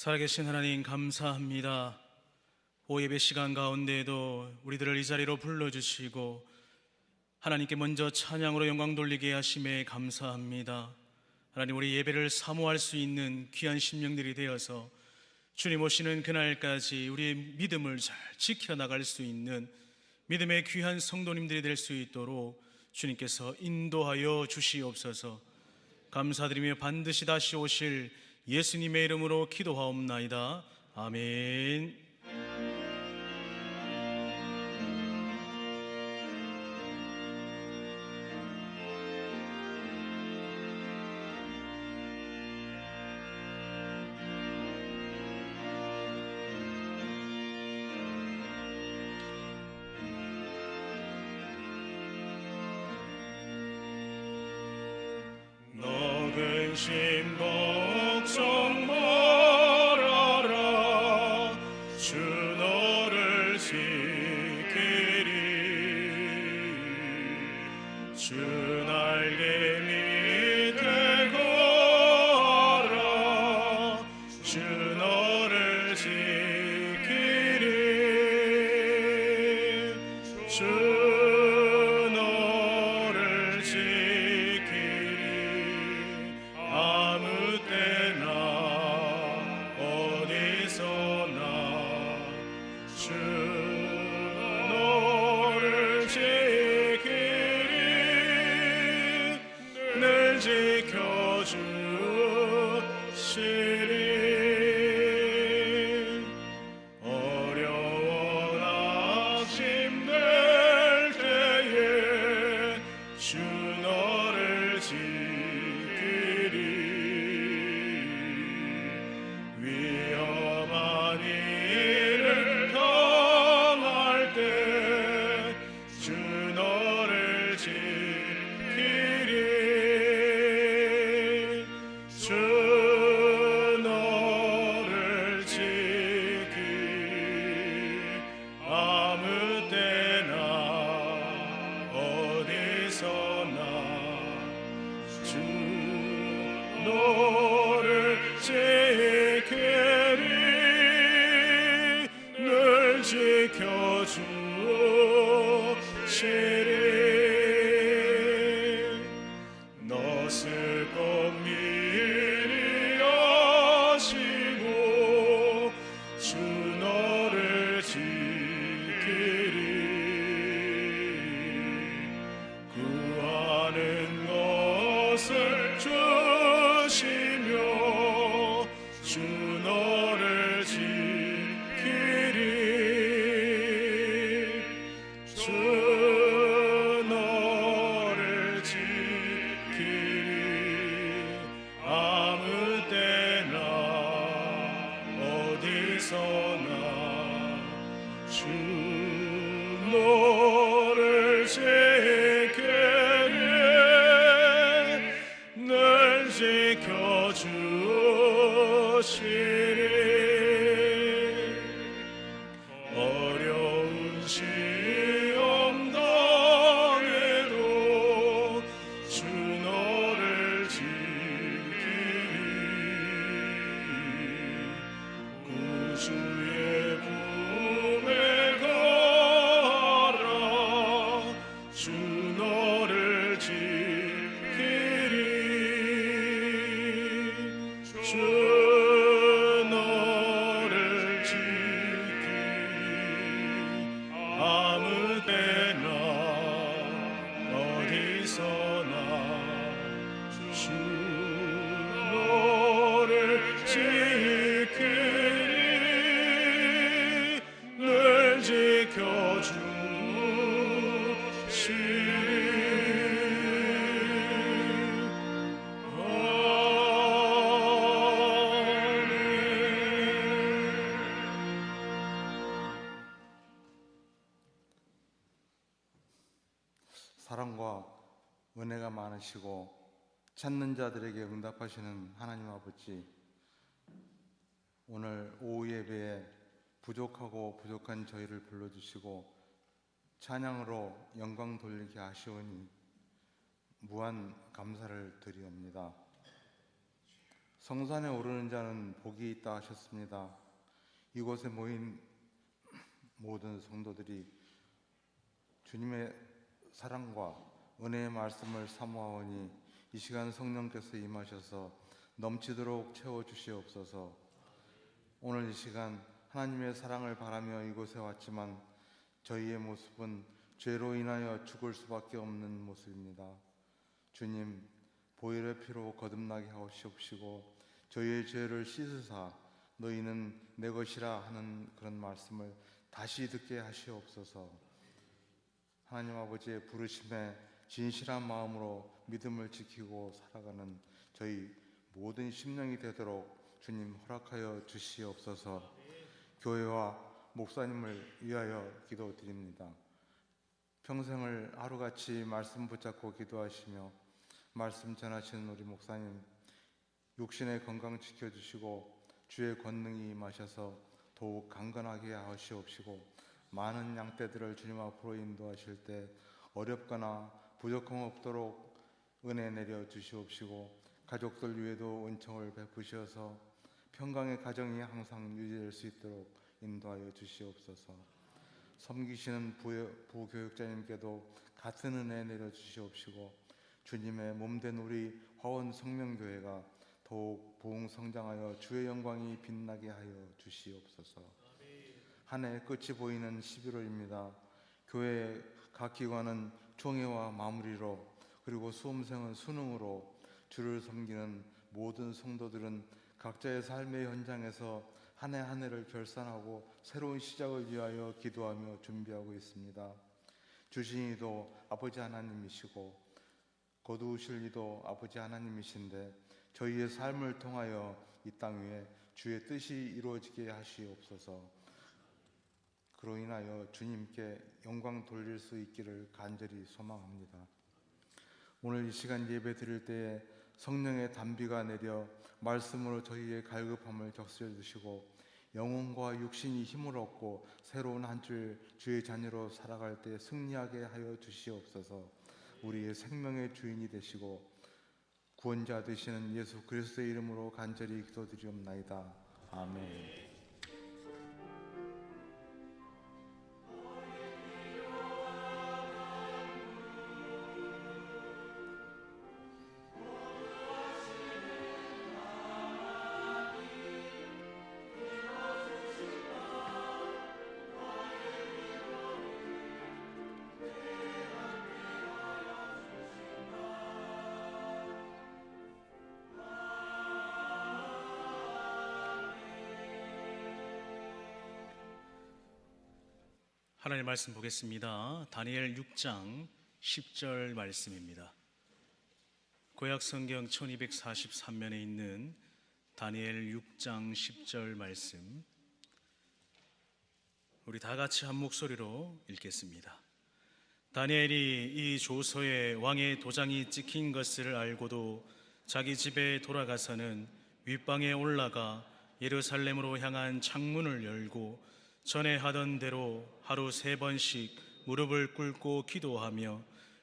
살아계신 하나님 감사합니다. 오예배 시간 가운데에도 우리들을 이 자리로 불러주시고 하나님께 먼저 찬양으로 영광 돌리게 하심에 감사합니다. 하나님, 우리 예배를 사모할 수 있는 귀한 심령들이 되어서 주님 오시는 그날까지 우리의 믿음을 잘 지켜나갈 수 있는 믿음의 귀한 성도님들이 될 수 있도록 주님께서 인도하여 주시옵소서. 감사드리며 반드시 다시 오실 예수님의 이름으로 기도하옵나이다. 아멘. 너 근심 걱정 말아라. 주 너를 지키리. 주 날개 밑에 거하라. 주 너를 지키리. 주 너를 지키리. 아무 때나 어디서나 주 너를 지키리. 늘 지켜주시리. 어려워 낙심될 때에 주 너를 지키리. 위험한 일을 당할 때 주 너를 지키리. 주 너를 지키리. 아무 때나 어디서나 주 너를 지키리. 늘 지켜주시리. 너 슬픔 미리 아시고 주 너를 지키리. 구하는 것을 주시며 주 너를 지키리. 주 너를 지키리. 아무 때나 어디서나 주 너를 지키리. 늘 지켜주시리. 어려운 시험 당해도 주 너를 지키리. 구주의 품에 거하라. 주 너를 지키리. 주 너를 지키리. 아무 때나 어디서나 주 너를 지키리. 늘 지켜주시리. 사랑과 은혜가 많으시고 찾는 자들에게 응답하시는 하나님 아버지, 오늘 오후 예배에 부족한 저희를 불러주시고 찬양으로 영광 돌리게 하시오니 무한 감사를 드리옵니다. 성산에 오르는 자는 복이 있다 하셨습니다. 이곳에 모인 모든 성도들이 주님의 사랑과 은혜의 말씀을 사모하오니 이 시간 성령께서 임하셔서 넘치도록 채워주시옵소서. 오늘 이 시간 하나님의 사랑을 바라며 이곳에 왔지만 저희의 모습은 죄로 인하여 죽을 수밖에 없는 모습입니다. 주님, 보혈의 피로 거듭나게 하시옵시고 저희의 죄를 씻으사 너희는 내 것이라 하는 그런 말씀을 다시 듣게 하시옵소서. 하나님 아버지의 부르심에 진실한 마음으로 믿음을 지키고 살아가는 저희 모든 심령이 되도록 주님 허락하여 주시옵소서. 교회와 목사님을 위하여 기도드립니다. 평생을 하루같이 말씀 붙잡고 기도하시며 말씀 전하시는 우리 목사님 육신의 건강 지켜주시고 주의 권능이 임하셔서 더욱 강건하게 하시옵시고 많은 양떼들을 주님 앞으로 인도하실 때 어렵거나 부족함 없도록 은혜 내려 주시옵시고 가족들 위에도 은총을 베푸셔서 평강의 가정이 항상 유지될 수 있도록 인도하여 주시옵소서. 섬기시는 부교육자님께도 같은 은혜 내려 주시옵시고 주님의 몸된 우리 화원 성명교회가 더욱 부흥성장하여 주의 영광이 빛나게 하여 주시옵소서. 한 해 끝이 보이는 11월입니다. 교회의 각 기관은 총회와 마무리로 그리고 수험생은 수능으로 주를 섬기는 모든 성도들은 각자의 삶의 현장에서 한 해 한 해를 결산하고 새로운 시작을 위하여 기도하며 준비하고 있습니다. 주신 이도 아버지 하나님이시고 거두실 이도 아버지 하나님이신데 저희의 삶을 통하여 이 땅 위에 주의 뜻이 이루어지게 하시옵소서. 그로 인하여 주님께 영광 돌릴 수 있기를 간절히 소망합니다. 오늘 이 시간 예배 드릴 때에 성령의 단비가 내려 말씀으로 저희의 갈급함을 적셔 주시고 영혼과 육신이 힘을 얻고 새로운 한 줄 주의 자녀로 살아갈 때 승리하게 하여 주시옵소서. 우리의 생명의 주인이 되시고 구원자 되시는 예수 그리스도의 이름으로 간절히 기도드리옵나이다. 아멘. 하나님의 말씀 보겠습니다. 다니엘 6장 10절 말씀입니다. 구약성경 1243면에 있는 다니엘 6장 10절 말씀, 우리 다 같이 한 목소리로 읽겠습니다. 다니엘이 이 조서에 왕의 도장이 찍힌 것을 알고도 자기 집에 돌아가서는 윗방에 올라가 예루살렘으로 향한 창문을 열고 전에 하던 대로 하루 3번씩 무릎을 꿇고 기도하며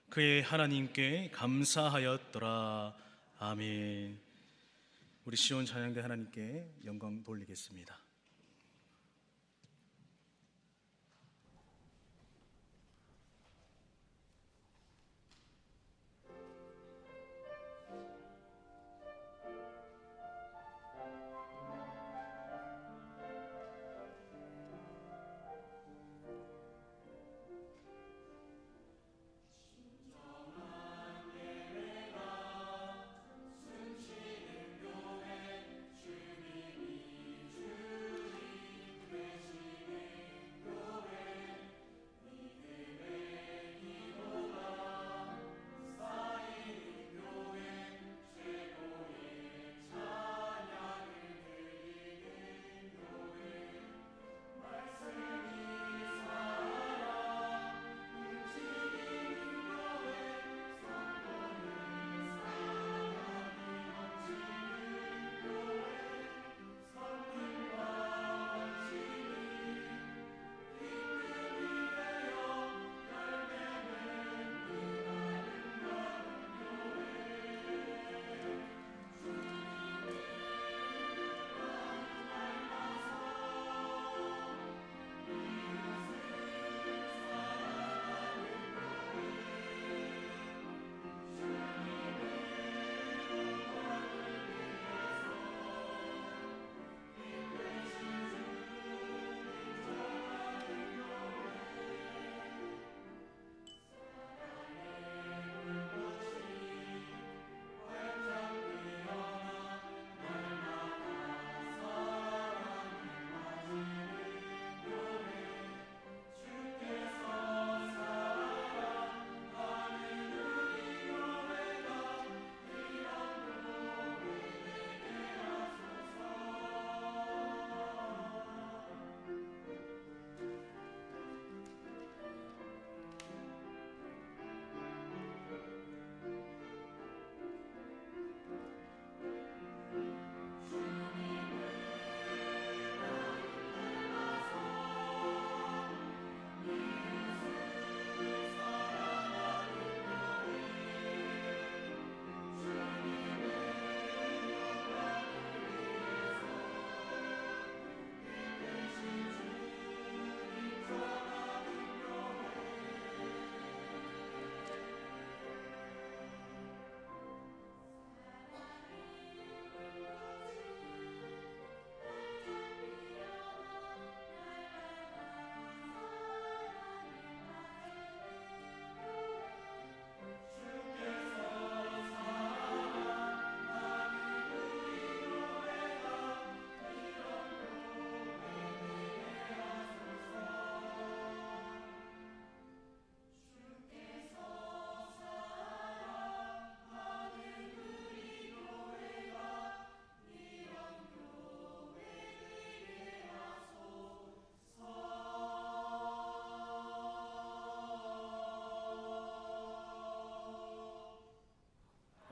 그의 하나님께 감사하였더라. 아멘. 우리 시온 찬양대 하나님께 영광 돌리겠습니다.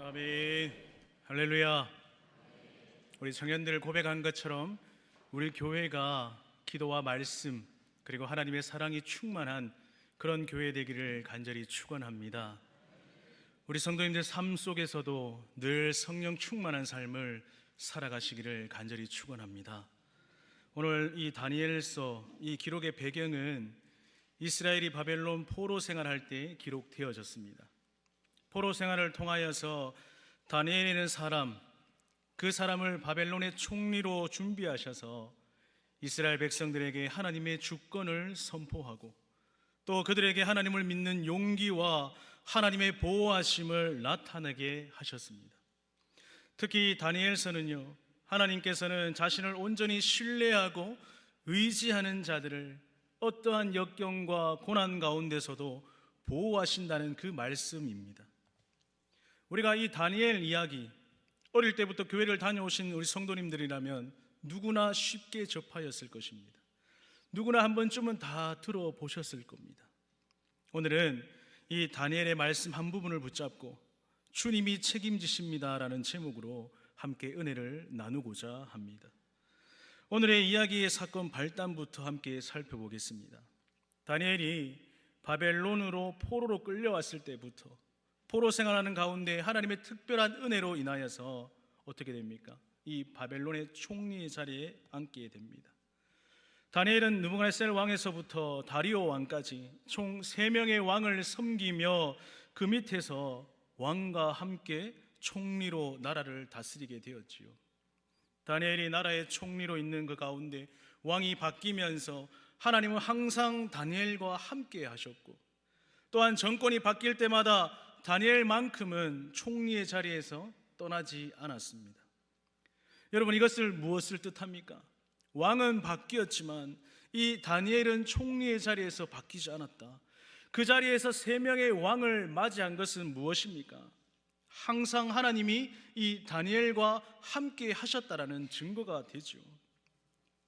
아멘. 할렐루야. 우리 청년들 고백한 것처럼 우리 교회가 기도와 말씀 그리고 하나님의 사랑이 충만한 그런 교회 되기를 간절히 축원합니다. 우리 성도님들 삶 속에서도 늘 성령 충만한 삶을 살아가시기를 간절히 축원합니다. 오늘 이 다니엘서 이 기록의 배경은 이스라엘이 바벨론 포로 생활할 때 기록되어졌습니다. 포로 생활을 통하여서 다니엘이라는 사람, 그 사람을 바벨론의 총리로 준비하셔서 이스라엘 백성들에게 하나님의 주권을 선포하고 또 그들에게 하나님을 믿는 용기와 하나님의 보호하심을 나타내게 하셨습니다. 특히 다니엘서는요, 하나님께서는 자신을 온전히 신뢰하고 의지하는 자들을 어떠한 역경과 고난 가운데서도 보호하신다는 그 말씀입니다. 우리가 이 다니엘 이야기, 어릴 때부터 교회를 다녀오신 우리 성도님들이라면 누구나 쉽게 접하였을 것입니다. 누구나 한 번쯤은 다 들어보셨을 겁니다. 오늘은 이 다니엘의 말씀 한 부분을 붙잡고 주님이 책임지십니다라는 제목으로 함께 은혜를 나누고자 합니다. 오늘의 이야기의 사건 발단부터 함께 살펴보겠습니다. 다니엘이 바벨론으로 포로로 끌려왔을 때부터 포로 생활하는 가운데 하나님의 특별한 은혜로 인하여서 어떻게 됩니까? 이 바벨론의 총리의 자리에 앉게 됩니다. 다니엘은 느부갓네살 왕에서부터 다리오 왕까지 총 3명의 왕을 섬기며 그 밑에서 왕과 함께 총리로 나라를 다스리게 되었지요. 다니엘이 나라의 총리로 있는 그 가운데 왕이 바뀌면서 하나님은 항상 다니엘과 함께 하셨고, 또한 정권이 바뀔 때마다 다니엘만큼은 총리의 자리에서 떠나지 않았습니다. 여러분, 이것을 무엇을 뜻합니까? 왕은 바뀌었지만 이 다니엘은 총리의 자리에서 바뀌지 않았다. 그 자리에서 3명의 왕을 맞이한 것은 무엇입니까? 항상 하나님이 이 다니엘과 함께 하셨다라는 증거가 되죠.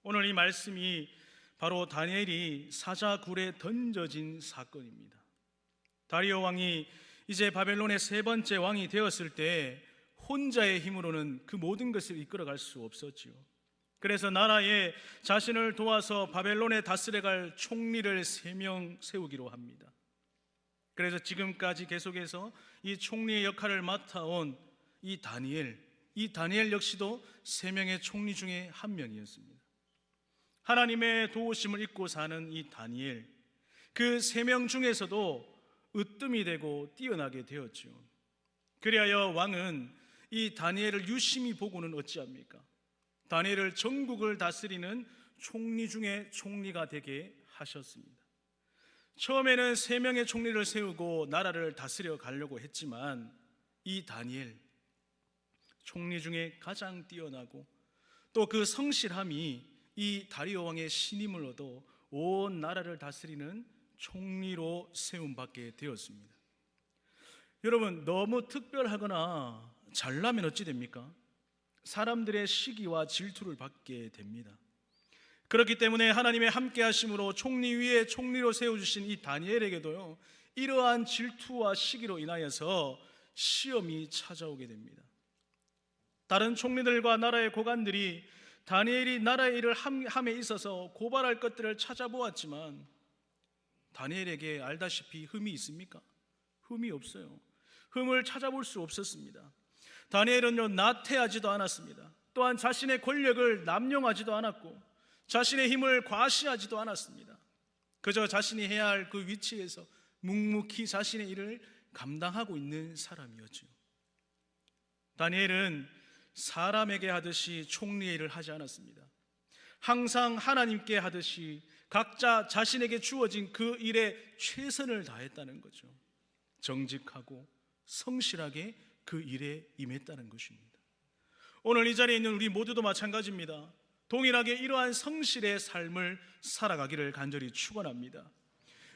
오늘 이 말씀이 바로 다니엘이 사자굴에 던져진 사건입니다. 다리오 왕이 이제 바벨론의 3번째 왕이 되었을 때 혼자의 힘으로는 그 모든 것을 이끌어갈 수 없었지요. 그래서 나라에 자신을 도와서 바벨론에 다스려갈 총리를 3명 세우기로 합니다. 그래서 지금까지 계속해서 이 총리의 역할을 맡아온 이 다니엘 역시도 3명의 총리 중에 한 명이었습니다. 하나님의 도우심을 잊고 사는 이 다니엘, 그 3명 중에서도 으뜸이 되고 뛰어나게 되었죠. 그리하여 왕은 이 다니엘을 유심히 보고는 어찌합니까? 다니엘을 전국을 다스리는 총리 중에 총리가 되게 하셨습니다. 처음에는 3명의 총리를 세우고 나라를 다스려 가려고 했지만 이 다니엘, 총리 중에 가장 뛰어나고 또 그 성실함이 이 다리오 왕의 신임을 얻어 온 나라를 다스리는 총리로 세움받게 되었습니다. 여러분, 너무 특별하거나 잘나면 어찌 됩니까? 사람들의 시기와 질투를 받게 됩니다. 그렇기 때문에 하나님의 함께 하심으로 총리 위에 총리로 세워주신 이 다니엘에게도요, 이러한 질투와 시기로 인하여서 시험이 찾아오게 됩니다. 다른 총리들과 나라의 고관들이 다니엘이 나라의 일을 함에 있어서 고발할 것들을 찾아보았지만 다니엘에게 알다시피 흠이 있습니까? 흠이 없어요. 흠을 찾아볼 수 없었습니다. 다니엘은요, 나태하지도 않았습니다. 또한 자신의 권력을 남용하지도 않았고 자신의 힘을 과시하지도 않았습니다. 그저 자신이 해야 할 그 위치에서 묵묵히 자신의 일을 감당하고 있는 사람이었죠. 다니엘은 사람에게 하듯이 총리의 일을 하지 않았습니다. 항상 하나님께 하듯이 각자 자신에게 주어진 그 일에 최선을 다했다는 거죠. 정직하고 성실하게 그 일에 임했다는 것입니다. 오늘 이 자리에 있는 우리 모두도 마찬가지입니다. 동일하게 이러한 성실의 삶을 살아가기를 간절히 축원합니다.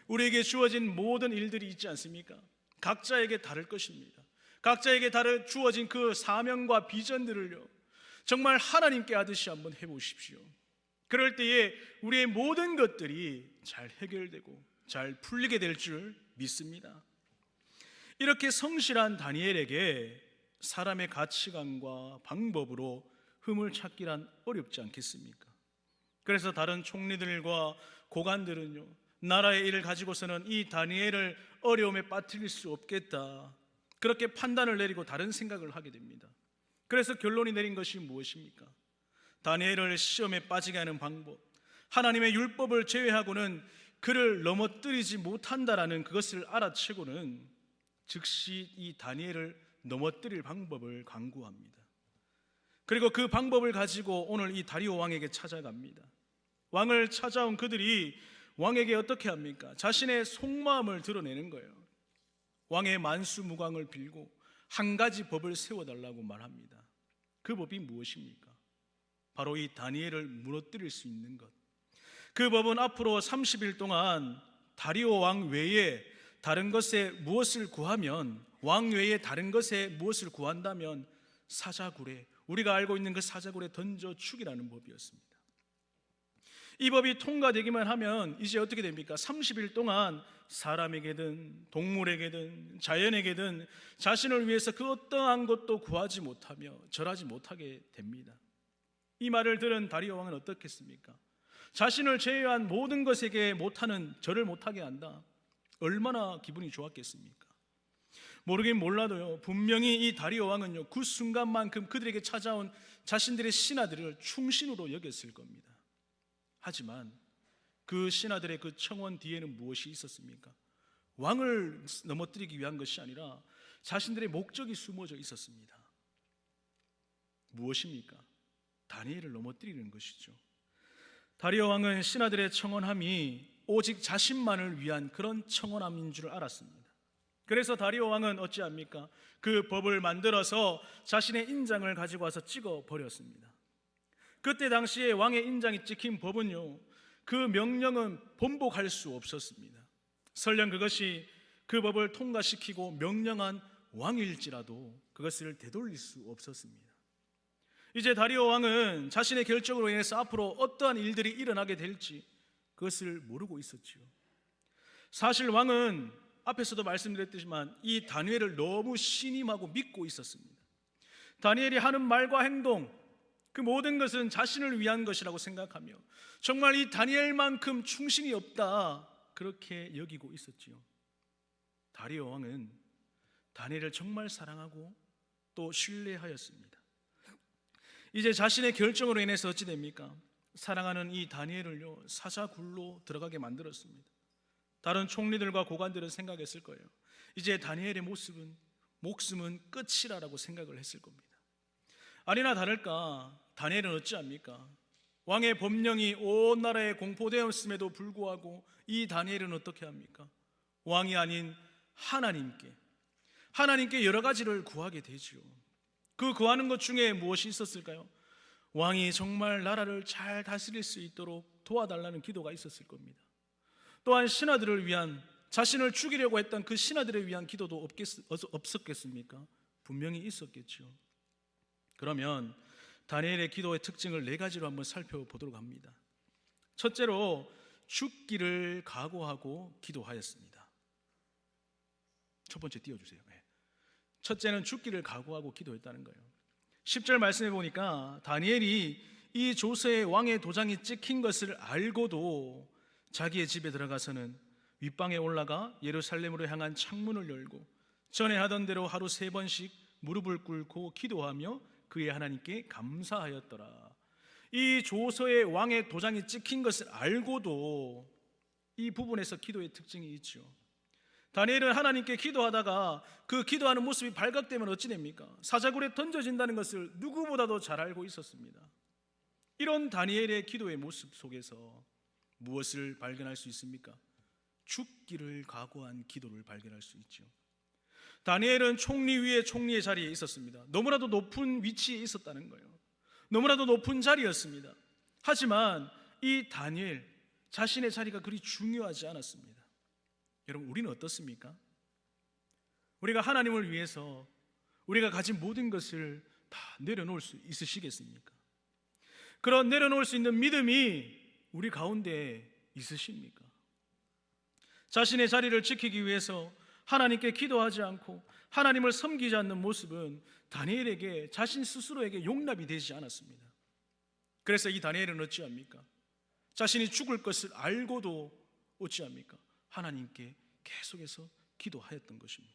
우리에게 주어진 모든 일들이 있지 않습니까? 각자에게 다를 것입니다. 각자에게 주어진 그 사명과 비전들을요, 정말 하나님께 하듯이 한번 해보십시오. 그럴 때에 우리의 모든 것들이 잘 해결되고 잘 풀리게 될 줄 믿습니다. 이렇게 성실한 다니엘에게 사람의 가치관과 방법으로 흠을 찾기란 어렵지 않겠습니까? 그래서 다른 총리들과 고관들은요, 나라의 일을 가지고서는 이 다니엘을 어려움에 빠뜨릴 수 없겠다, 그렇게 판단을 내리고 다른 생각을 하게 됩니다. 그래서 결론이 내린 것이 무엇입니까? 다니엘을 시험에 빠지게 하는 방법, 하나님의 율법을 제외하고는 그를 넘어뜨리지 못한다라는 그것을 알아채고는 즉시 이 다니엘을 넘어뜨릴 방법을 강구합니다. 그리고 그 방법을 가지고 오늘 이 다리오 왕에게 찾아갑니다. 왕을 찾아온 그들이 왕에게 어떻게 합니까? 자신의 속마음을 드러내는 거예요. 왕의 만수무강을 빌고 한 가지 법을 세워달라고 말합니다. 그 법이 무엇입니까? 바로 이 다니엘을 무너뜨릴 수 있는 것. 그 법은 앞으로 30일 동안 다리오 왕 외에 다른 것에 무엇을 구하면, 왕 외에 다른 것에 무엇을 구한다면 사자굴에, 우리가 알고 있는 그 사자굴에 던져 죽이라는 법이었습니다. 이 법이 통과되기만 하면 이제 어떻게 됩니까? 30일 동안 사람에게든 동물에게든 자연에게든 자신을 위해서 그 어떠한 것도 구하지 못하며 절하지 못하게 됩니다. 이 말을 들은 다리오 왕은 어떻겠습니까? 자신을 제외한 모든 것에게 못하는, 절을 못하게 한다. 얼마나 기분이 좋았겠습니까? 모르긴 몰라도요, 분명히 이 다리오 왕은요, 그 순간만큼 그들에게 찾아온 자신들의 신하들을 충신으로 여겼을 겁니다. 하지만 그 신하들의 그 청원 뒤에는 무엇이 있었습니까? 왕을 넘어뜨리기 위한 것이 아니라 자신들의 목적이 숨어져 있었습니다. 무엇입니까? 다니엘을 넘어뜨리는 것이죠. 다리오 왕은 신하들의 청원함이 오직 자신만을 위한 그런 청원함인 줄 알았습니다. 그래서 다리오 왕은 어찌합니까? 그 법을 만들어서 자신의 인장을 가지고 와서 찍어 버렸습니다. 그때 당시에 왕의 인장이 찍힌 법은요, 그 명령은 번복할 수 없었습니다. 설령 그것이 그 법을 통과시키고 명령한 왕일지라도 그것을 되돌릴 수 없었습니다. 이제 다리오 왕은 자신의 결정으로 인해서 앞으로 어떠한 일들이 일어나게 될지 그것을 모르고 있었지요. 사실 왕은 앞에서도 말씀드렸지만 이 다니엘을 너무 신임하고 믿고 있었습니다. 다니엘이 하는 말과 행동, 그 모든 것은 자신을 위한 것이라고 생각하며 정말 이 다니엘만큼 충신이 없다, 그렇게 여기고 있었지요. 다리오 왕은 다니엘을 정말 사랑하고 또 신뢰하였습니다. 이제 자신의 결정으로 인해서 어찌 됩니까? 사랑하는 이 다니엘을요, 사자굴로 들어가게 만들었습니다. 다른 총리들과 고관들은 생각했을 거예요. 이제 다니엘의 목숨은 끝이라고 생각을 했을 겁니다. 아니나 다를까 다니엘은 어찌합니까? 왕의 법령이 온 나라에 공포되었음에도 불구하고 이 다니엘은 어떻게 합니까? 왕이 아닌 하나님께 여러 가지를 구하게 되지요. 그 구하는 것 중에 무엇이 있었을까요? 왕이 정말 나라를 잘 다스릴 수 있도록 도와달라는 기도가 있었을 겁니다. 또한 신하들을 위한, 자신을 죽이려고 했던 그 신하들을 위한 기도도 없었겠습니까? 분명히 있었겠죠. 그러면 다니엘의 기도의 특징을 4가지로 한번 살펴보도록 합니다. 첫째로 죽기를 각오하고 기도하였습니다. 첫 번째 띄워주세요. 첫째는 죽기를 각오하고 기도했다는 거예요. 10절 말씀해 보니까 다니엘이 이 조서에 왕의 도장이 찍힌 것을 알고도 자기의 집에 들어가서는 윗방에 올라가 예루살렘으로 향한 창문을 열고 전에 하던 대로 하루 3번씩 무릎을 꿇고 기도하며 그의 하나님께 감사하였더라. 이 조서에 왕의 도장이 찍힌 것을 알고도 이 부분에서 기도의 특징이 있죠. 다니엘은 하나님께 기도하다가 그 기도하는 모습이 발각되면 어찌 됩니까? 사자굴에 던져진다는 것을 누구보다도 잘 알고 있었습니다. 이런 다니엘의 기도의 모습 속에서 무엇을 발견할 수 있습니까? 죽기를 각오한 기도를 발견할 수 있죠. 다니엘은 총리 위에 총리의 자리에 있었습니다. 너무나도 높은 위치에 있었다는 거예요. 너무나도 높은 자리였습니다. 하지만 이 다니엘 자신의 자리가 그리 중요하지 않았습니다. 여러분, 우리는 어떻습니까? 우리가 하나님을 위해서 우리가 가진 모든 것을 다 내려놓을 수 있으시겠습니까? 그런 내려놓을 수 있는 믿음이 우리 가운데 있으십니까? 자신의 자리를 지키기 위해서 하나님께 기도하지 않고 하나님을 섬기지 않는 모습은 다니엘에게 자신 스스로에게 용납이 되지 않았습니다. 그래서 이 다니엘은 어찌합니까? 자신이 죽을 것을 알고도 어찌합니까? 하나님께 계속해서 기도하였던 것입니다.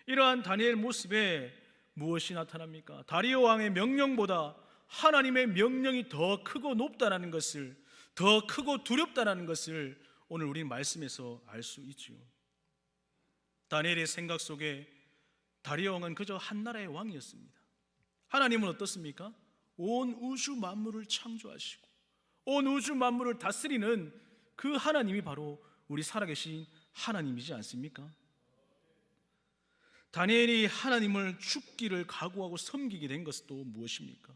이러한 다니엘 모습에 무엇이 나타납니까? 다리오 왕의 명령보다 하나님의 명령이 더 크고 높다라는 것을, 더 크고 두렵다라는 것을 오늘 우리 말씀에서 알 수 있지요. 다니엘의 생각 속에 다리오 왕은 그저 한 나라의 왕이었습니다. 하나님은 어떻습니까? 온 우주 만물을 창조하시고 온 우주 만물을 다스리는 그 하나님이 바로 우리 살아계신 하나님이지 않습니까? 다니엘이 하나님을 죽기를 각오하고 섬기게 된 것은 또 무엇입니까?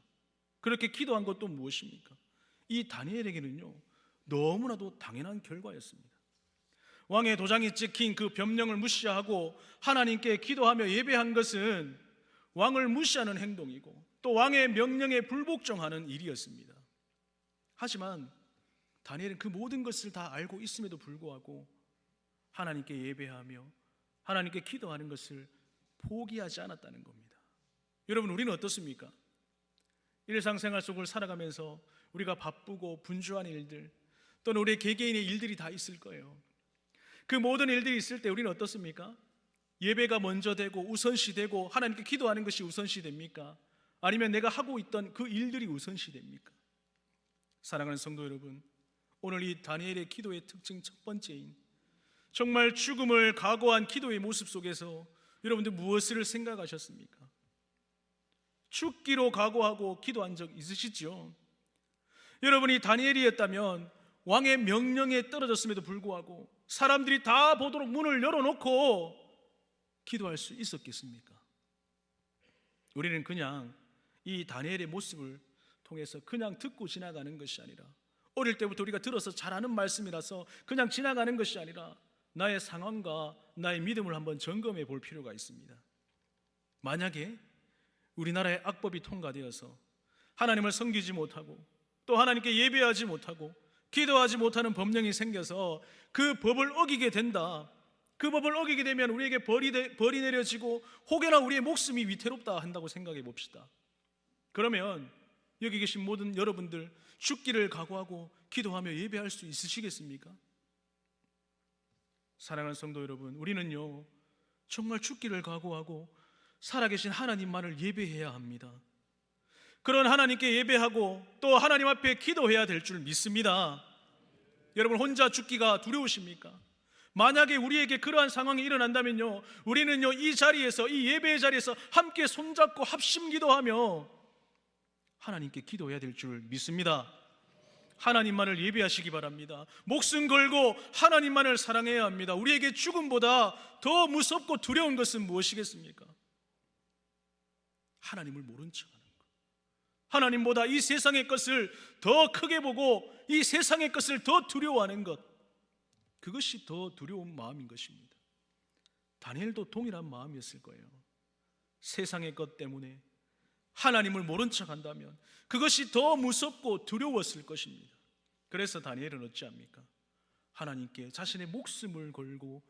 그렇게 기도한 것도 무엇입니까? 이 다니엘에게는요, 너무나도 당연한 결과였습니다. 왕의 도장이 찍힌 그 변명을 무시하고 하나님께 기도하며 예배한 것은 왕을 무시하는 행동이고 또 왕의 명령에 불복종하는 일이었습니다. 하지만 다니엘은 그 모든 것을 다 알고 있음에도 불구하고 하나님께 예배하며 하나님께 기도하는 것을 포기하지 않았다는 겁니다. 여러분, 우리는 어떻습니까? 일상생활 속을 살아가면서 우리가 바쁘고 분주한 일들 또는 우리의 개개인의 일들이 다 있을 거예요. 그 모든 일들이 있을 때 우리는 어떻습니까? 예배가 먼저 되고 우선시 되고 하나님께 기도하는 것이 우선시 됩니까? 아니면 내가 하고 있던 그 일들이 우선시 됩니까? 사랑하는 성도 여러분, 오늘 이 다니엘의 기도의 특징 첫 번째인 정말 죽음을 각오한 기도의 모습 속에서 여러분들 무엇을 생각하셨습니까? 죽기로 각오하고 기도한 적 있으시죠? 여러분이 다니엘이었다면 왕의 명령에 떨어졌음에도 불구하고 사람들이 다 보도록 문을 열어놓고 기도할 수 있었겠습니까? 우리는 그냥 이 다니엘의 모습을 통해서 그냥 듣고 지나가는 것이 아니라, 어릴 때부터 우리가 들어서 잘 아는 말씀이라서 그냥 지나가는 것이 아니라 나의 상황과 나의 믿음을 한번 점검해 볼 필요가 있습니다. 만약에 우리나라의 악법이 통과되어서 하나님을 섬기지 못하고 또 하나님께 예배하지 못하고 기도하지 못하는 법령이 생겨서 그 법을 어기게 된다, 그 법을 어기게 되면 우리에게 벌이 내려지고 혹여나 우리의 목숨이 위태롭다 한다고 생각해 봅시다. 그러면 여기 계신 모든 여러분들 죽기를 각오하고 기도하며 예배할 수 있으시겠습니까? 사랑하는 성도 여러분, 우리는요 정말 죽기를 각오하고 살아계신 하나님만을 예배해야 합니다. 그런 하나님께 예배하고 또 하나님 앞에 기도해야 될 줄 믿습니다. 여러분, 혼자 죽기가 두려우십니까? 만약에 우리에게 그러한 상황이 일어난다면요, 우리는요 이 자리에서, 이 예배의 자리에서 함께 손잡고 합심 기도하며 하나님께 기도해야 될 줄 믿습니다. 하나님만을 예배하시기 바랍니다. 목숨 걸고 하나님만을 사랑해야 합니다. 우리에게 죽음보다 더 무섭고 두려운 것은 무엇이겠습니까? 하나님을 모른 척하는 것, 하나님보다 이 세상의 것을 더 크게 보고 이 세상의 것을 더 두려워하는 것, 그것이 더 두려운 마음인 것입니다. 다니엘도 동일한 마음이었을 거예요. 세상의 것 때문에 하나님을 모른 척한다면 그것이 더 무섭고 두려웠을 것입니다. 그래서 다니엘은 어찌합니까? 하나님께 자신의 목숨을 걸고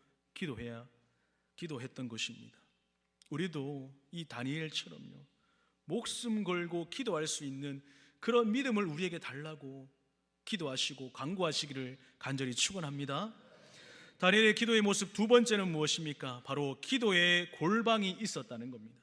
기도했던 것입니다. 우리도 이 다니엘처럼요 목숨 걸고 기도할 수 있는 그런 믿음을 우리에게 달라고 기도하시고 간구하시기를 간절히 축원합니다. 다니엘의 기도의 모습 두 번째는 무엇입니까? 바로 기도에 골방이 있었다는 겁니다.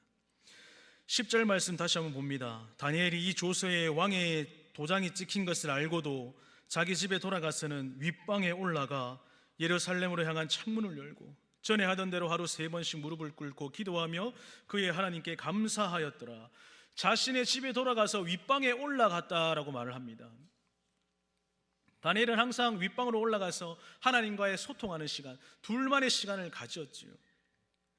10절 말씀 다시 한번 봅니다. 다니엘이 이 조서에 왕의 도장이 찍힌 것을 알고도 자기 집에 돌아가서는 윗방에 올라가 예루살렘으로 향한 창문을 열고 전에 하던 대로 하루 3번씩 무릎을 꿇고 기도하며 그의 하나님께 감사하였더라. 자신의 집에 돌아가서 윗방에 올라갔다라고 말을 합니다. 다니엘은 항상 윗방으로 올라가서 하나님과의 소통하는 시간, 둘만의 시간을 가졌지요.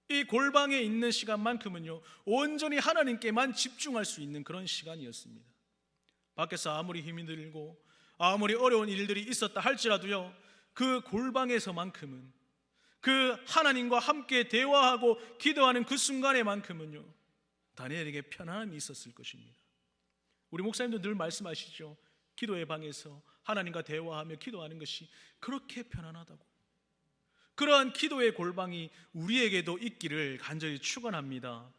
이 골방에 있는 시간만큼은요 온전히 하나님께만 집중할 수 있는 그런 시간이었습니다. 밖에서 아무리 힘이 들고 아무리 어려운 일들이 있었다 할지라도요 그 골방에서만큼은, 그 하나님과 함께 대화하고 기도하는 그 순간에만큼은요 다니엘에게 편안함이 있었을 것입니다. 우리 목사님도 늘 말씀하시죠. 기도의 방에서 하나님과 대화하며 기도하는 것이 그렇게 편안하다고, 그러한 기도의 골방이 우리에게도 있기를 간절히 축원합니다.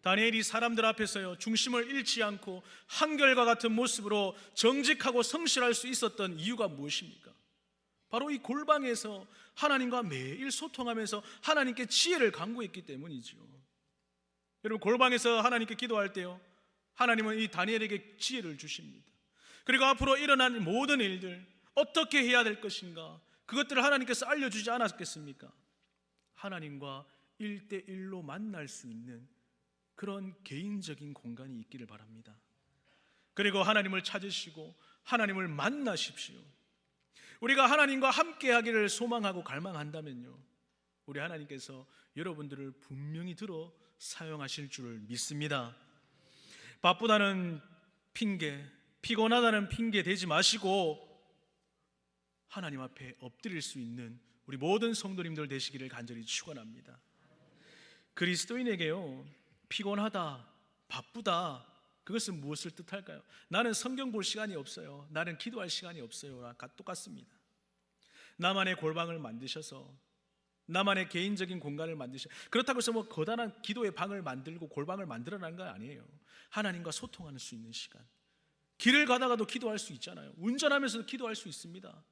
다니엘이 사람들 앞에서요 중심을 잃지 않고 한결과 같은 모습으로 정직하고 성실할 수 있었던 이유가 무엇입니까? 바로 이 골방에서 하나님과 매일 소통하면서 하나님께 지혜를 간구했기 때문이죠. 여러분, 골방에서 하나님께 기도할 때요 하나님은 이 다니엘에게 지혜를 주십니다. 그리고 앞으로 일어날 모든 일들, 어떻게 해야 될 것인가, 그것들을 하나님께서 알려주지 않았겠습니까? 하나님과 1대1로 만날 수 있는 그런 개인적인 공간이 있기를 바랍니다. 그리고 하나님을 찾으시고 하나님을 만나십시오. 우리가 하나님과 함께 하기를 소망하고 갈망한다면요 우리 하나님께서 여러분들을 분명히 들어 사용하실 줄 믿습니다. 바쁘다는 핑계, 피곤하다는 핑계 대지 마시고 하나님 앞에 엎드릴 수 있는 우리 모든 성도님들 되시기를 간절히 축원합니다. 그리스도인에게요 피곤하다, 바쁘다, 그것은 무엇을 뜻할까요? 나는 성경 볼 시간이 없어요, 나는 기도할 시간이 없어요, 똑같습니다. 나만의 골방을 만드셔서, 나만의 개인적인 공간을 만드셔서, 그렇다고 해서 뭐 거대한 기도의 방을 만들고 골방을 만들어낸 건 아니에요. 하나님과 소통할 수 있는 시간, 길을 가다가도 기도할 수 있잖아요. 운전하면서도 기도할 수 있습니다.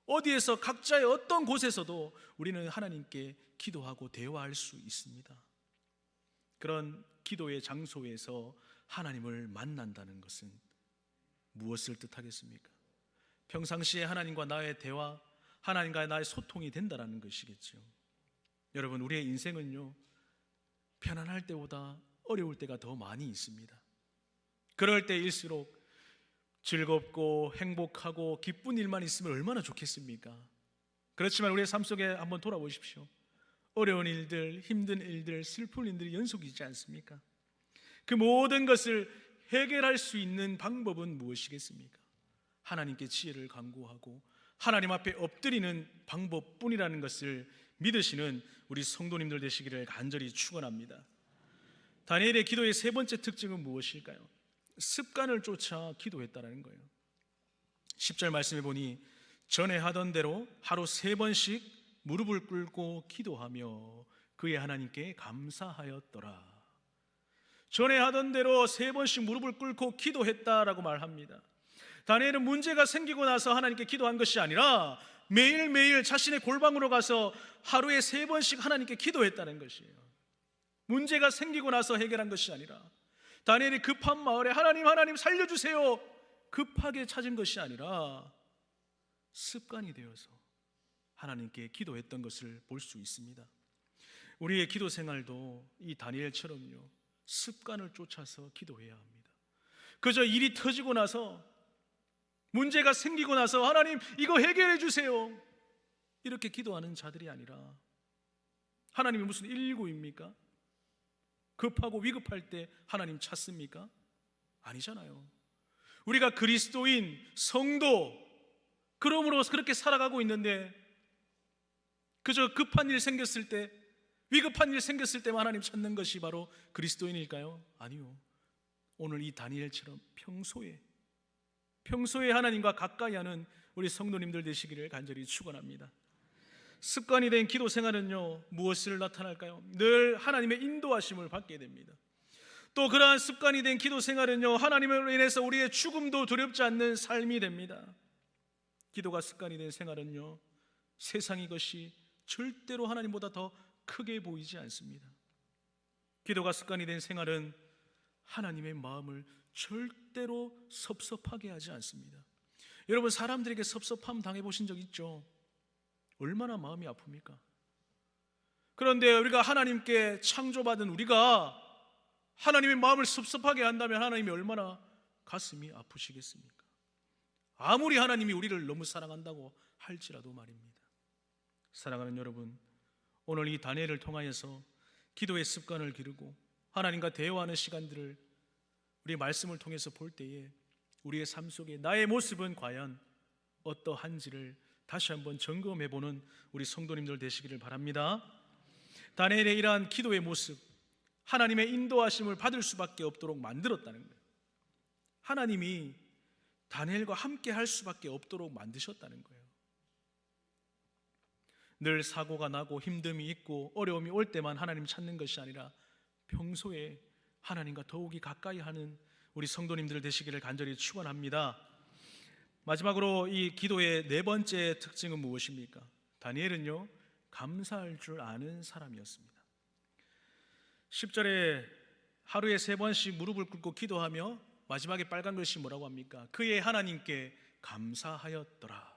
어디에서 각자의 어떤 곳에서도 우리는 하나님께 기도하고 대화할 수 있습니다. 그런 기도의 장소에서 하나님을 만난다는 것은 무엇을 뜻하겠습니까? 평상시에 하나님과 나의 대화, 하나님과 나의 소통이 된다는 것이겠죠. 여러분, 우리의 인생은요 편안할 때보다 어려울 때가 더 많이 있습니다. 그럴 때일수록 즐겁고 행복하고 기쁜 일만 있으면 얼마나 좋겠습니까? 그렇지만 우리의 삶 속에 한번 돌아보십시오. 어려운 일들, 힘든 일들, 슬픈 일들이 연속이지 않습니까? 그 모든 것을 해결할 수 있는 방법은 무엇이겠습니까? 하나님께 지혜를 간구하고 하나님 앞에 엎드리는 방법뿐이라는 것을 믿으시는 우리 성도님들 되시기를 간절히 축원합니다. 다니엘의 기도의 세 번째 특징은 무엇일까요? 습관을 쫓아 기도했다는 거예요. 10절 말씀해 보니 전에 하던 대로 하루 3번씩 무릎을 꿇고 기도하며 그의 하나님께 감사하였더라. 전에 하던 대로 3번씩 무릎을 꿇고 기도했다라고 말합니다. 다니엘은 문제가 생기고 나서 하나님께 기도한 것이 아니라 매일매일 자신의 골방으로 가서 하루에 3번씩 하나님께 기도했다는 것이에요. 문제가 생기고 나서 해결한 것이 아니라, 다니엘이 급한 마을에 하나님 살려주세요 급하게 찾은 것이 아니라 습관이 되어서 하나님께 기도했던 것을 볼 수 있습니다. 우리의 기도 생활도 이 다니엘처럼요 습관을 쫓아서 기도해야 합니다. 그저 일이 터지고 나서, 문제가 생기고 나서 하나님 이거 해결해 주세요 이렇게 기도하는 자들이 아니라, 하나님이 무슨 119입니까? 급하고 위급할 때 하나님 찾습니까? 아니잖아요. 우리가 그리스도인, 성도, 그러므로 그렇게 살아가고 있는데 그저 급한 일 생겼을 때, 위급한 일 생겼을 때만 하나님 찾는 것이 바로 그리스도인일까요? 아니요. 오늘 이 다니엘처럼 평소에 하나님과 가까이 하는 우리 성도님들 되시기를 간절히 축원합니다. 습관이 된 기도 생활은요 무엇을 나타날까요? 늘 하나님의 인도하심을 받게 됩니다. 또 그러한 습관이 된 기도 생활은요 하나님으로 인해서 우리의 죽음도 두렵지 않는 삶이 됩니다. 기도가 습관이 된 생활은요 세상 이것이 절대로 하나님보다 더 크게 보이지 않습니다. 기도가 습관이 된 생활은 하나님의 마음을 절대로 섭섭하게 하지 않습니다. 여러분, 사람들에게 섭섭함 당해보신 적 있죠? 얼마나 마음이 아픕니까? 그런데 우리가 하나님께 창조받은 우리가 하나님의 마음을 섭섭하게 한다면 하나님이 얼마나 가슴이 아프시겠습니까? 아무리 하나님이 우리를 너무 사랑한다고 할지라도 말입니다. 사랑하는 여러분, 오늘 이 다니엘을 통하여서 기도의 습관을 기르고 하나님과 대화하는 시간들을 우리 말씀을 통해서 볼 때에 우리의 삶 속에 나의 모습은 과연 어떠한지를 다시 한번 점검해보는 우리 성도님들 되시기를 바랍니다. 다니엘의 이러한 기도의 모습, 하나님의 인도하심을 받을 수밖에 없도록 만들었다는 거예요. 하나님이 다니엘과 함께 할 수밖에 없도록 만드셨다는 거예요. 늘 사고가 나고 힘듦이 있고 어려움이 올 때만 하나님 찾는 것이 아니라 평소에 하나님과 더욱이 가까이 하는 우리 성도님들 되시기를 간절히 축원합니다. 마지막으로 이 기도의 네 번째 특징은 무엇입니까? 다니엘은요, 감사할 줄 아는 사람이었습니다. 10절에 하루에 3번씩 무릎을 꿇고 기도하며 마지막에 빨간 글씨 뭐라고 합니까? 그의 하나님께 감사하였더라.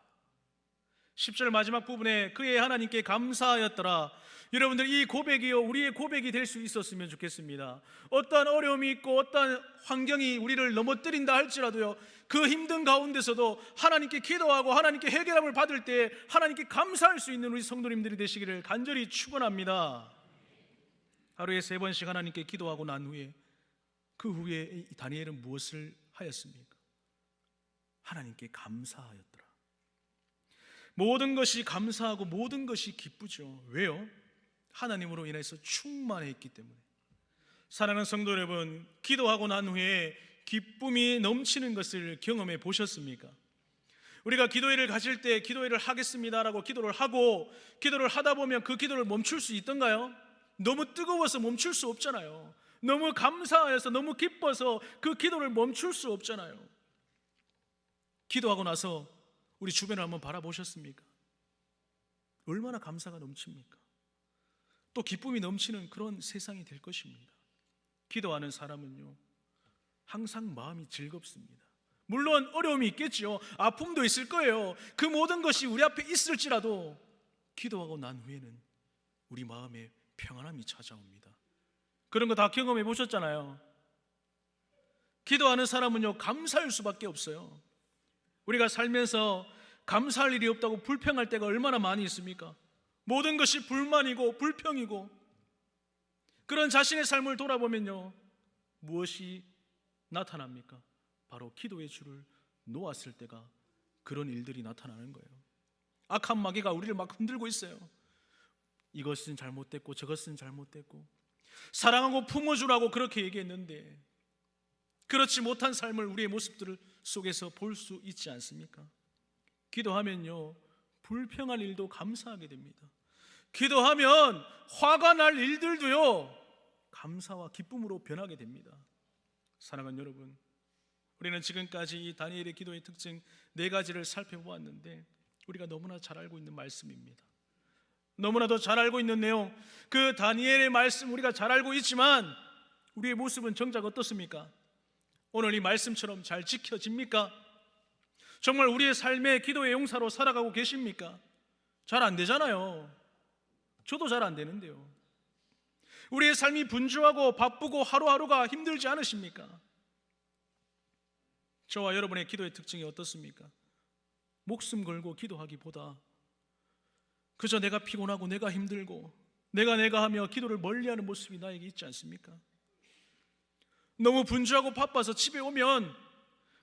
10절 마지막 부분에 그의 하나님께 감사하였더라. 여러분들, 이 고백이요, 우리의 고백이 될 수 있었으면 좋겠습니다. 어떠한 어려움이 있고 어떠한 환경이 우리를 넘어뜨린다 할지라도요, 그 힘든 가운데서도 하나님께 기도하고 하나님께 해결함을 받을 때 하나님께 감사할 수 있는 우리 성도님들이 되시기를 간절히 축원합니다. 하루에 3번씩 하나님께 기도하고 난 후에, 그 후에 다니엘은 무엇을 하였습니까? 하나님께 감사하였더라. 모든 것이 감사하고 모든 것이 기쁘죠. 왜요? 하나님으로 인해서 충만했기 때문에. 사랑하는 성도 여러분, 기도하고 난 후에 기쁨이 넘치는 것을 경험해 보셨습니까? 우리가 기도회를 가실 때 기도회를 하겠습니다라고 기도를 하고 기도를 하다 보면 그 기도를 멈출 수 있던가요? 너무 뜨거워서 멈출 수 없잖아요. 너무 감사해서 너무 기뻐서 그 기도를 멈출 수 없잖아요. 기도하고 나서 우리 주변을 한번 바라보셨습니까? 얼마나 감사가 넘칩니까? 또 기쁨이 넘치는 그런 세상이 될 것입니다. 기도하는 사람은요, 항상 마음이 즐겁습니다. 물론 어려움이 있겠죠. 아픔도 있을 거예요. 그 모든 것이 우리 앞에 있을지라도 기도하고 난 후에는 우리 마음에 평안함이 찾아옵니다. 그런 거 다 경험해 보셨잖아요. 기도하는 사람은요, 감사할 수밖에 없어요. 우리가 살면서 감사할 일이 없다고 불평할 때가 얼마나 많이 있습니까? 모든 것이 불만이고 불평이고, 그런 자신의 삶을 돌아보면요, 무엇이 나타납니까? 바로 기도의 줄을 놓았을 때가 그런 일들이 나타나는 거예요. 악한 마귀가 우리를 막 흔들고 있어요. 이것은 잘못됐고 저것은 잘못됐고, 사랑하고 품어주라고 그렇게 얘기했는데 그렇지 못한 삶을 우리의 모습들을 속에서 볼 수 있지 않습니까? 기도하면요, 불평할 일도 감사하게 됩니다. 기도하면 화가 날 일들도요, 감사와 기쁨으로 변하게 됩니다. 사랑하는 여러분, 우리는 지금까지 이 다니엘의 기도의 특징 4가지를 살펴보았는데 우리가 너무나 잘 알고 있는 말씀입니다. 너무나도 잘 알고 있는 내용, 그 다니엘의 말씀 우리가 잘 알고 있지만 우리의 모습은 정작 어떻습니까? 오늘 이 말씀처럼 잘 지켜집니까? 정말 우리의 삶의 기도의 용사로 살아가고 계십니까? 잘 안 되잖아요. 저도 잘 안 되는데요. 우리의 삶이 분주하고 바쁘고 하루하루가 힘들지 않으십니까? 저와 여러분의 기도의 특징이 어떻습니까? 목숨 걸고 기도하기보다 그저 내가 피곤하고 내가 힘들고 내가 하며 기도를 멀리하는 모습이 나에게 있지 않습니까? 너무 분주하고 바빠서 집에 오면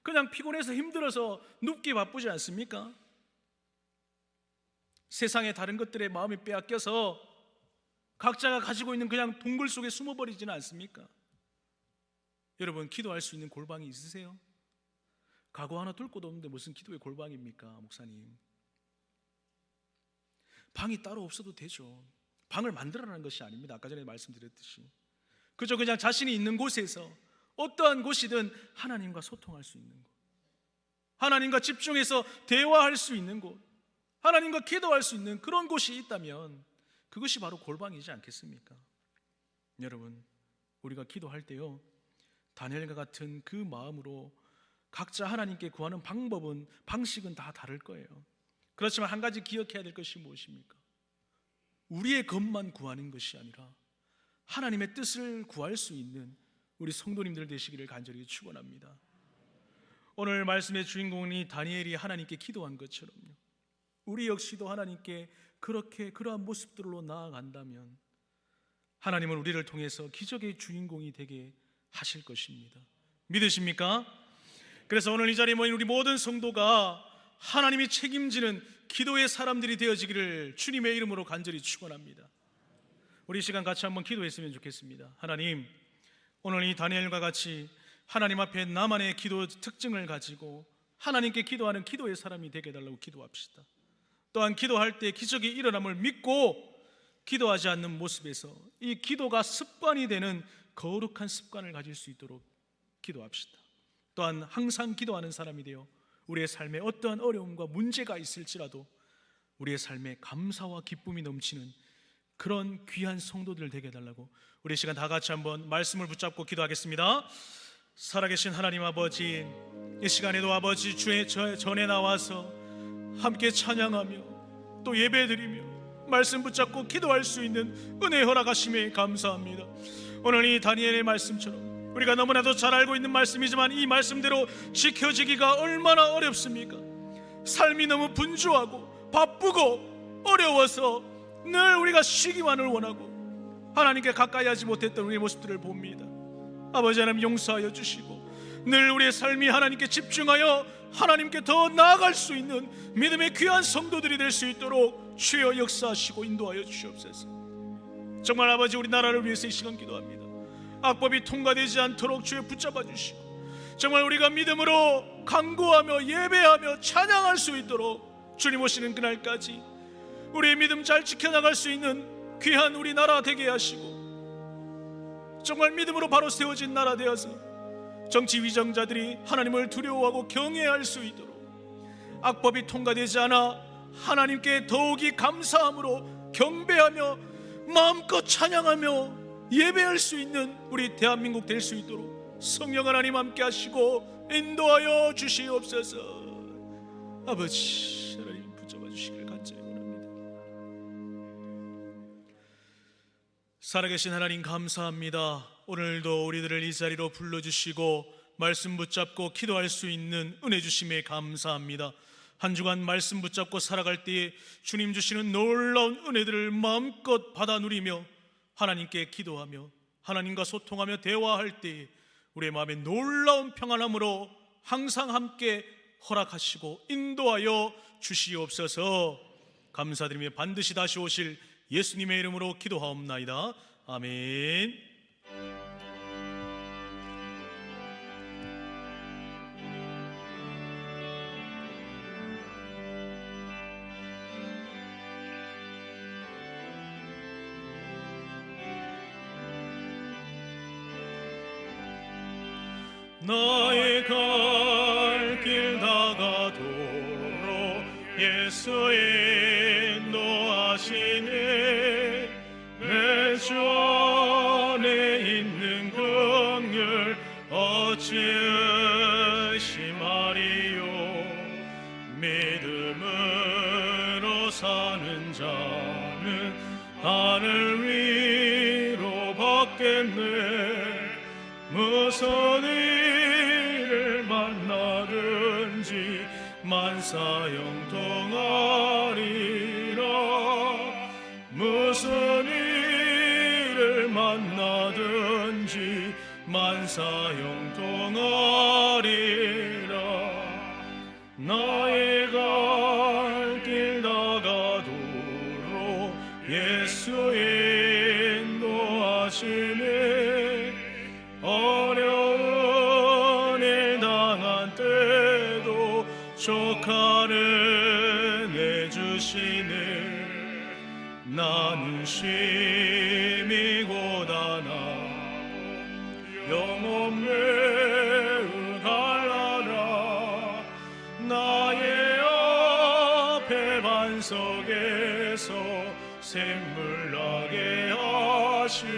그냥 피곤해서 힘들어서 눕기 바쁘지 않습니까? 세상의 다른 것들에 마음이 빼앗겨서 각자가 가지고 있는 그냥 동굴 속에 숨어버리지는 않습니까? 여러분, 기도할 수 있는 골방이 있으세요? 가구 하나 둘 곳 없는데 무슨 기도의 골방입니까, 목사님? 방이 따로 없어도 되죠. 방을 만들어라는 것이 아닙니다. 아까 전에 말씀드렸듯이 그저 그냥 자신이 있는 곳에서 어떠한 곳이든 하나님과 소통할 수 있는 곳, 하나님과 집중해서 대화할 수 있는 곳, 하나님과 기도할 수 있는 그런 곳이 있다면 그것이 바로 골방이지 않겠습니까? 여러분, 우리가 기도할 때요, 다니엘과 같은 그 마음으로 각자 하나님께 구하는 방식은 다 다를 거예요. 그렇지만 한 가지 기억해야 될 것이 무엇입니까? 우리의 것만 구하는 것이 아니라 하나님의 뜻을 구할 수 있는 우리 성도님들 되시기를 간절히 축원합니다. 오늘 말씀의 주인공이 다니엘이 하나님께 기도한 것처럼요, 우리 역시도 하나님께 그러한 모습들로 나아간다면 하나님은 우리를 통해서 기적의 주인공이 되게 하실 것입니다. 믿으십니까? 그래서 오늘 이 자리에 모인 우리 모든 성도가 하나님이 책임지는 기도의 사람들이 되어지기를 주님의 이름으로 간절히 축원합니다. 우리 이 시간 같이 한번 기도했으면 좋겠습니다. 하나님, 오늘 이 다니엘과 같이 하나님 앞에 나만의 기도 특징을 가지고 하나님께 기도하는 기도의 사람이 되게 해달라고 기도합시다. 또한 기도할 때 기적이 일어남을 믿고 기도하지 않는 모습에서 이 기도가 습관이 되는 거룩한 습관을 가질 수 있도록 기도합시다. 또한 항상 기도하는 사람이 되어 우리의 삶에 어떠한 어려움과 문제가 있을지라도 우리의 삶에 감사와 기쁨이 넘치는 그런 귀한 성도들 되게 해달라고 우리 시간 다 같이 한번 말씀을 붙잡고 기도하겠습니다. 살아계신 하나님 아버지, 이 시간에도 아버지 주의 전에 나와서 함께 찬양하며 또 예배드리며 말씀 붙잡고 기도할 수 있는 은혜 허락하심에 감사합니다. 오늘 이 다니엘의 말씀처럼 우리가 너무나도 잘 알고 있는 말씀이지만 이 말씀대로 지켜지기가 얼마나 어렵습니까? 삶이 너무 분주하고 바쁘고 어려워서 늘 우리가 쉬기만을 원하고 하나님께 가까이 하지 못했던 우리의 모습들을 봅니다. 아버지 하나님 용서하여 주시고 늘 우리의 삶이 하나님께 집중하여 하나님께 더 나아갈 수 있는 믿음의 귀한 성도들이 될 수 있도록 주여 역사하시고 인도하여 주시옵소서. 정말 아버지 우리나라를 위해서 이 시간 기도합니다. 악법이 통과되지 않도록 주여 붙잡아 주시고 정말 우리가 믿음으로 간구하며 예배하며 찬양할 수 있도록 주님 오시는 그날까지 우리의 믿음 잘 지켜나갈 수 있는 귀한 우리나라 되게 하시고 정말 믿음으로 바로 세워진 나라 되어서 정치 위정자들이 하나님을 두려워하고 경외할 수 있도록 악법이 통과되지 않아 하나님께 더욱이 감사함으로 경배하며 마음껏 찬양하며 예배할 수 있는 우리 대한민국 될 수 있도록 성령 하나님 함께 하시고 인도하여 주시옵소서. 아버지 하나님 붙잡아 주시길 간절히 원합니다. 살아계신 하나님 감사합니다. 오늘도 우리들을 이 자리로 불러주시고 말씀 붙잡고 기도할 수 있는 은혜 주심에 감사합니다. 한 주간 말씀 붙잡고 살아갈 때에 주님 주시는 놀라운 은혜들을 마음껏 받아 누리며 하나님께 기도하며 하나님과 소통하며 대화할 때에 우리의 마음에 놀라운 평안함으로 항상 함께 허락하시고 인도하여 주시옵소서. 감사드리며 반드시 다시 오실 예수님의 이름으로 기도하옵나이다. 아멘. 나의 갈 길 다가도록 예수 인도하시네. 내 주 안에 있는 긍휼 어찌 의심하리요. 믿음으로 사는 자는 하늘 위로 받겠네. 무슨 일을 만나든지 만사형통하리라. 무슨 일을 만나든지 만사형통하리라. 나의 갈 길 다가도록 예수 인도하시네. 어려운 일 당한 때도 족하는 해주시네. 나는 심히 고단하고 영혼 매우 갈라라. 나의 앞에 반석에서 샘물 나게 하시네.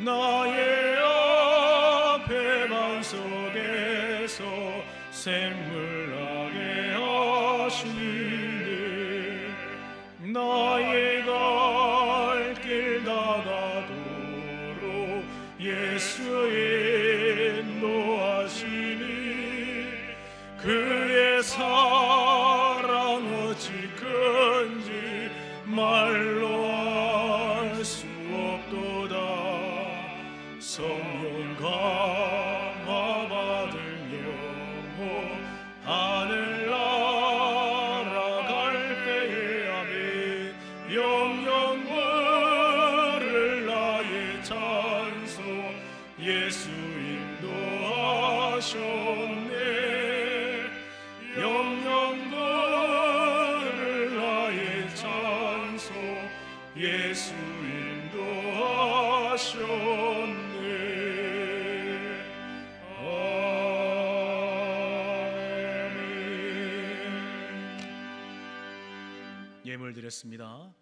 나의 앞에 반석에서 샘물 나게 하시네. 나의 갈 길 다가도록 예수 인도하시니. 그의 사랑 어찌 큰지 말로 알 수 없도다. 성령 감화 받을 영혼 하늘 날아갈 때에 아멘. 영영 부를 나의 찬송 예수 인도하셨네. 영영 부를 예수 인도하셨네. 예물 드렸습니다.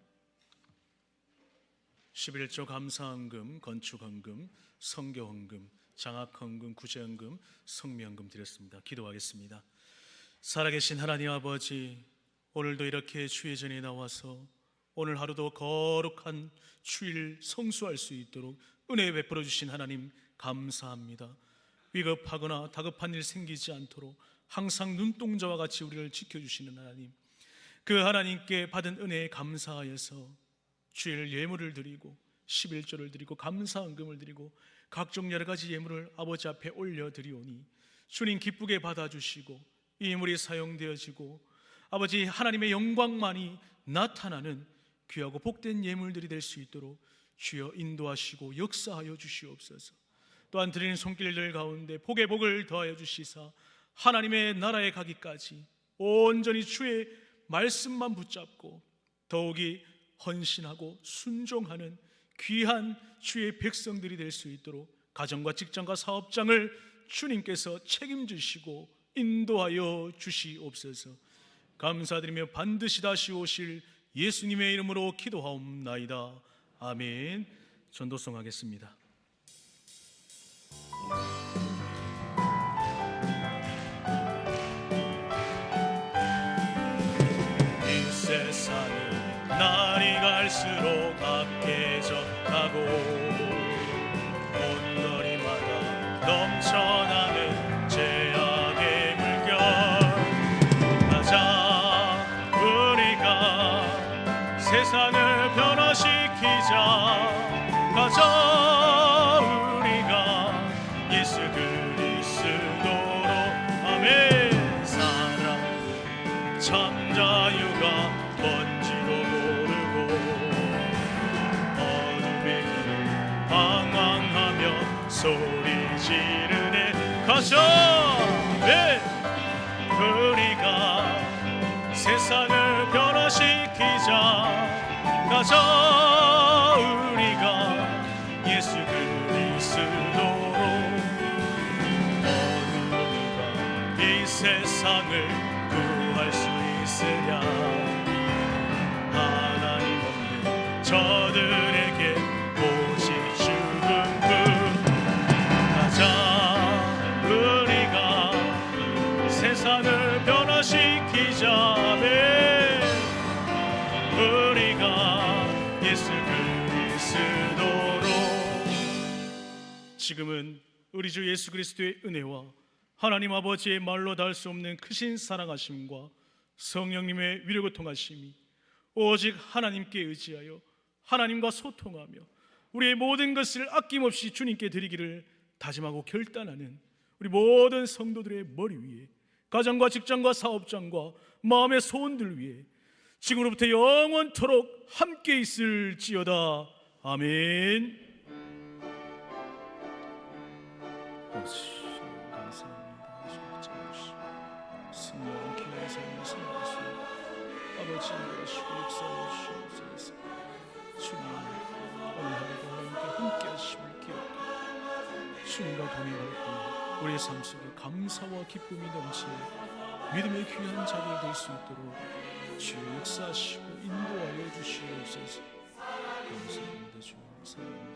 11조 감사헌금, 건축헌금, 선교헌금, 장학헌금, 구제헌금, 성미헌금 드렸습니다. 기도하겠습니다. 살아계신 하나님 아버지, 오늘도 이렇게 주의 전에 나와서 오늘 하루도 거룩한 주일 성수할 수 있도록 은혜 베풀어 주신 하나님 감사합니다. 위급하거나 다급한 일 생기지 않도록 항상 눈동자와 같이 우리를 지켜주시는 하나님, 그 하나님께 받은 은혜에 감사하여서 주일 예물을 드리고 11조를 드리고 감사헌금을 드리고 각종 여러 가지 예물을 아버지 앞에 올려드리오니 주님 기쁘게 받아주시고 이 예물이 사용되어지고 아버지 하나님의 영광만이 나타나는 귀하고 복된 예물들이 될 수 있도록 주여 인도하시고 역사하여 주시옵소서. 또한 드리는 손길들 가운데 복의 복을 더하여 주시사 하나님의 나라에 가기까지 온전히 주의 말씀만 붙잡고 더욱이 헌신하고 순종하는 귀한 주의 백성들이 될 수 있도록 가정과 직장과 사업장을 주님께서 책임지시고 인도하여 주시옵소서. 감사드리며 반드시 다시 오실 예수님의 이름으로 기도하옵나이다. 아멘. 전도송 하겠습니다. 이 세상은 날이 갈수록 악해져 가고 온거리마다 넘쳐나는 죄악의 물결. 가자 우리가 세상을 변화시키자. 가자 우리가 예수 그리스도로. 아멘. 사랑 참 자유가 뭔지도 모르고 어둠의 길을 방황하며 소리 지르네. 가자 네. 우리가 세상을 변화시키자. 가자 우리가 예수 그리스도로. 어느 누가 이 세상을 구할 수 있으랴. 하나님 없는 저들에게 오직 죽음뿐. 가자 우리가 세상을 변화시키자. 네. 우리가 예수 그리스도로. 지금은 우리 주 예수 그리스도의 은혜와 하나님 아버지의 말로 닿을 수 없는 크신 사랑하심과 성령님의 위로고 통하심이 오직 하나님께 의지하여 하나님과 소통하며 우리의 모든 것을 아낌없이 주님께 드리기를 다짐하고 결단하는 우리 모든 성도들의 머리 위에, 가정과 직장과 사업장과 마음의 소원들 위에 지금으로부터 영원토록 함께 있을지어다. 아멘. 감사합니다. 승리한 귀한 삶을 살아가시고 아버지 인도하시고 역사해 주시옵소서. 주님 오늘 하루도 하나님께 함께 하심을 기억하고 주님과 동행할 때 우리의 삶 속에 감사와 기쁨이 넘치는 믿음의 귀한 자들 될 수 있도록 주의 역사하시고 인도하여 주시옵소서. 감사합니다. 주님.